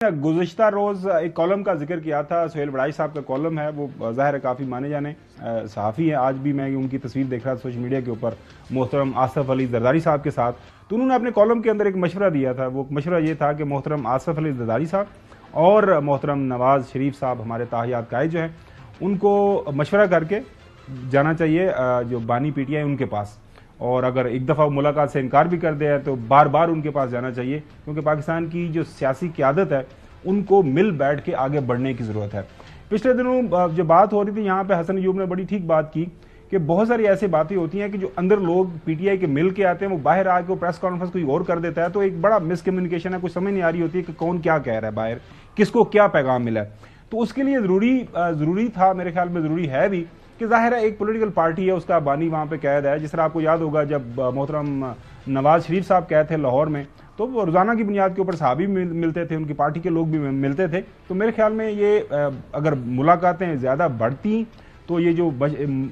गुज़िश्ता रोज़ एक कॉलम का जिक्र किया था। सुहेल बड़ाई साहब का कॉलम है, वो ज़ाहिर है काफ़ी माने जाने सहाफ़ी हैं। आज भी मैं उनकी तस्वीर देख रहा था सोशल मीडिया के ऊपर मोहतरम आसफ अली जरदारी साहब के साथ। तो उन्होंने अपने कॉलम के अंदर एक मशवरा दिया था। वो मशवरा ये था कि मोहतरम आसफ अली जरदारी साहब और मोहतरम नवाज़ शरीफ साहब हमारे ताहियात कायद जो हैं, उनको मशवरा करके जाना चाहिए जो बानी पीटीआई उनके पास, और अगर एक दफ़ा मुलाकात से इनकार भी कर दिया तो बार बार उनके पास जाना चाहिए, क्योंकि पाकिस्तान की जो सियासी क़यादत है उनको मिल बैठ के आगे बढ़ने की ज़रूरत है। पिछले दिनों जो बात हो रही थी यहाँ पे हसन अयूब ने बड़ी ठीक बात की कि बहुत सारी ऐसी बातें होती हैं कि जो अंदर लोग पीटीआई के मिल के आते हैं वो बाहर आके वो प्रेस कॉन्फ्रेंस कोई और कर देता है, तो एक बड़ा मिसकम्युनिकेशन है। कुछ समझ नहीं आ रही होती है कि कौन क्या कह रहा है, बाहर किसको क्या पैगाम मिला है। तो उसके लिए ज़रूरी था, मेरे ख्याल में ज़रूरी है भी, कि जाहिर है एक पॉलिटिकल पार्टी है, उसका बानी वहाँ पे कैद है। जिस तरह आपको याद होगा जब मोहतरम नवाज शरीफ साहब कैद थे लाहौर में, तो वो रोज़ाना की बुनियाद के ऊपर सहाबी मिलते थे, उनकी पार्टी के लोग भी मिलते थे। तो मेरे ख्याल में ये अगर मुलाकातें ज़्यादा बढ़ती तो ये जो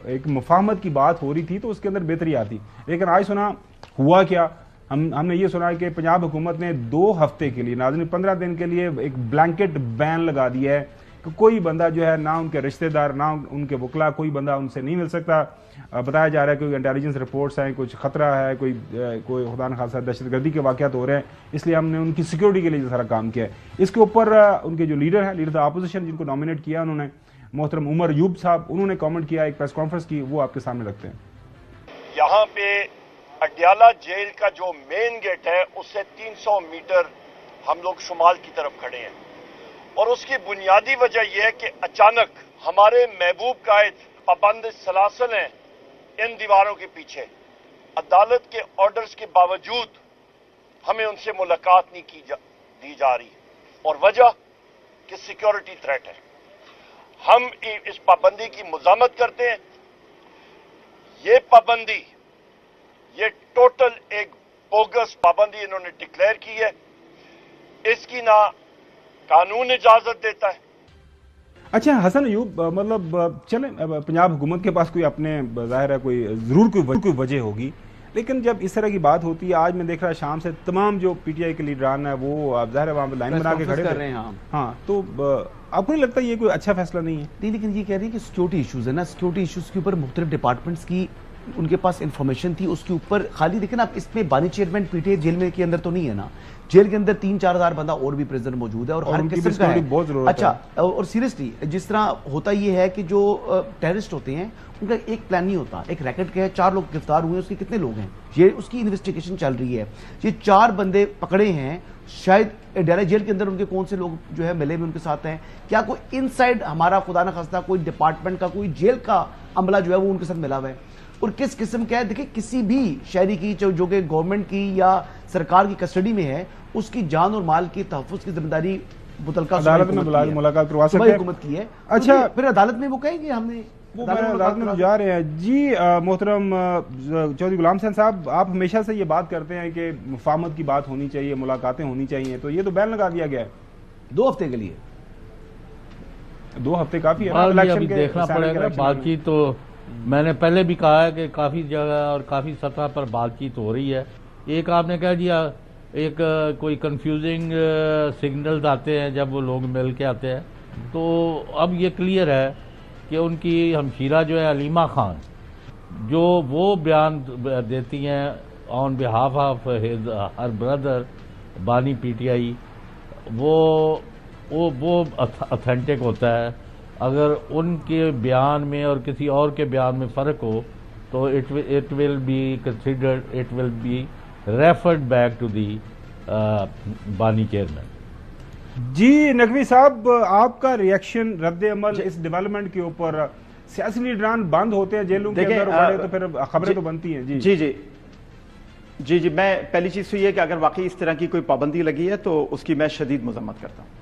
एक मुफाहमत की बात हो रही थी तो उसके अंदर बेहतरी आती। लेकिन आज सुना हुआ क्या, हमने ये सुना कि पंजाब हुकूमत ने 2 हफ्ते के लिए, नाज़रीन 15 दिन के लिए एक ब्लैंकेट बैन लगा दिया है कि कोई बंदा जो है, ना उनके रिश्तेदार ना उनके वकला, कोई बंदा उनसे नहीं मिल सकता। बताया जा रहा है कि इंटेलिजेंस रिपोर्ट्स हैं, कुछ खतरा है, कोई खुदा न खासा दहशतगर्दी के वाक़यात हो रहे हैं, इसलिए हमने उनकी सिक्योरिटी के लिए सारा काम किया है। इसके ऊपर उनके जो लीडर हैं, लीडर ऑफ अपोजिशन जिनको नॉमिनेट किया उन्होंने, मोहतरम उमर अयूब साहब, उन्होंने कमेंट किया, एक प्रेस कॉन्फ्रेंस की, वो आपके सामने रखते हैं। यहाँ पे अडयाला जेल का जो मेन गेट है उससे 300 मीटर हम लोग शुमाल की तरफ खड़े हैं, और उसकी बुनियादी वजह यह है कि अचानक हमारे महबूब कायद पाबंद सलासल हैं इन दीवारों के पीछे। अदालत के ऑर्डर्स के बावजूद हमें उनसे मुलाकात नहीं दी जा रही, और वजह कि सिक्योरिटी थ्रेट है। हम इस पाबंदी की मुज़ामत करते हैं। ये पाबंदी, ये टोटल एक बोगस पाबंदी इन्होंने डिक्लेयर की है। इसकी ना कानून इजाजत देता है। अच्छा हसन अयूब, मतलब चले पंजाब हुकूमत के पास कोई अपने ज़ाहिर है कोई वजह होगी, लेकिन जब इस तरह की बात होती है, आज मैं देख रहा शाम से तमाम जो पीटीआई के लीडरान है वो ज़ाहिर है वहाँ पर लाइन बना के खड़े कर रहे हैं। हाँ, तो आपको नहीं लगता ये कोई अच्छा फैसला नहीं है? नहीं, लेकिन ये कह रही है कि सिक्योरिटी इशूज़ है ना, सिक्योरिटी इशूज़ के ऊपर मुख्तलिफ डिपार्टमेंट्स की उनके पास इंफॉर्मेशन थी, उसके ऊपर खाली देखें ना, इसमें बानी चेयरमैन पीटीआई जेल में के अंदर तो नहीं है ना, जेल के अंदर 3-4 हज़ार बंदा और भी प्रिजनर मौजूद है, और हर किस्म का है। बहुत जरूरत है। अच्छा, और सीरियसली जिस तरह होता ये है कि जो टेररिस्ट होते हैं उनका एक प्लान नहीं होता, एक रैकेट के है, 4 लोग गिरफ्तार हुए, उसके कितने लोग हैं, ये उसकी इन्वेस्टिगेशन चल रही है। ये 4 बंदे पकड़े हैं, शायद अडयाला जेल के अंदर उनके कौन से लोग जो है मिले भी उनके साथ हैं, क्या कोई इनसाइड हमारा खुदा न खास्ता कोई डिपार्टमेंट का कोई जेल का अमला जो है वो उनके साथ मिला हुआ है, और किस किस्म का है। देखिए, किसी भी शहरी की जो कि गवर्नमेंट की या सरकार की कस्टडी में है, उसकी जान और माल की तहफ़्फ़ुज़ की जिम्मेदारी मुतल्लिका अदालत में मुलाकात करवा सकते हैं, हुकूमत की है। अच्छा, फिर अदालत में वो कहेंगे हमने वो अदालत में जा रहे हैं जी। मोहतरम चौधरी गुलाम हुसैन साहब, आप हमेशा से ये बात करते हैं कि मुफाहमत की बात होनी चाहिए, मुलाकातें होनी चाहिए, तो ये तो बैन लगा दिया गया है 2 हफ्ते के लिए। 2 हफ्ते काफी है, अभी देखना पड़ेगा। बातचीत तो मैंने पहले भी कहा है कि काफी जगह और काफी सतह पर बातचीत हो रही है। एक आपने कह दिया, एक कोई कंफ्यूजिंग सिग्नल्स आते हैं जब वो लोग मिल के आते हैं, तो अब ये क्लियर है कि उनकी हमशीरा जो है अलीमा खान, जो वो बयान देती हैं on behalf of his her brother बानी पीटीआई, वो ऑथेंटिक होता है। अगर उनके बयान में और किसी और के बयान में फ़र्क हो तो it will be considered, it will be referred back to the बानी चेयरमैन। जी नकवी साहब, आपका रिएक्शन, रद्द अमल इस डेवलपमेंट के ऊपर? सियासी लीडरान बंद होते हैं जेलों के अंदर, तो फिर खबरें तो बनती हैं। जी, मैं पहली चीज तो ये कि अगर वाकई इस तरह की कोई पाबंदी लगी है तो उसकी मैं शदीद मजम्मत करता हूँ।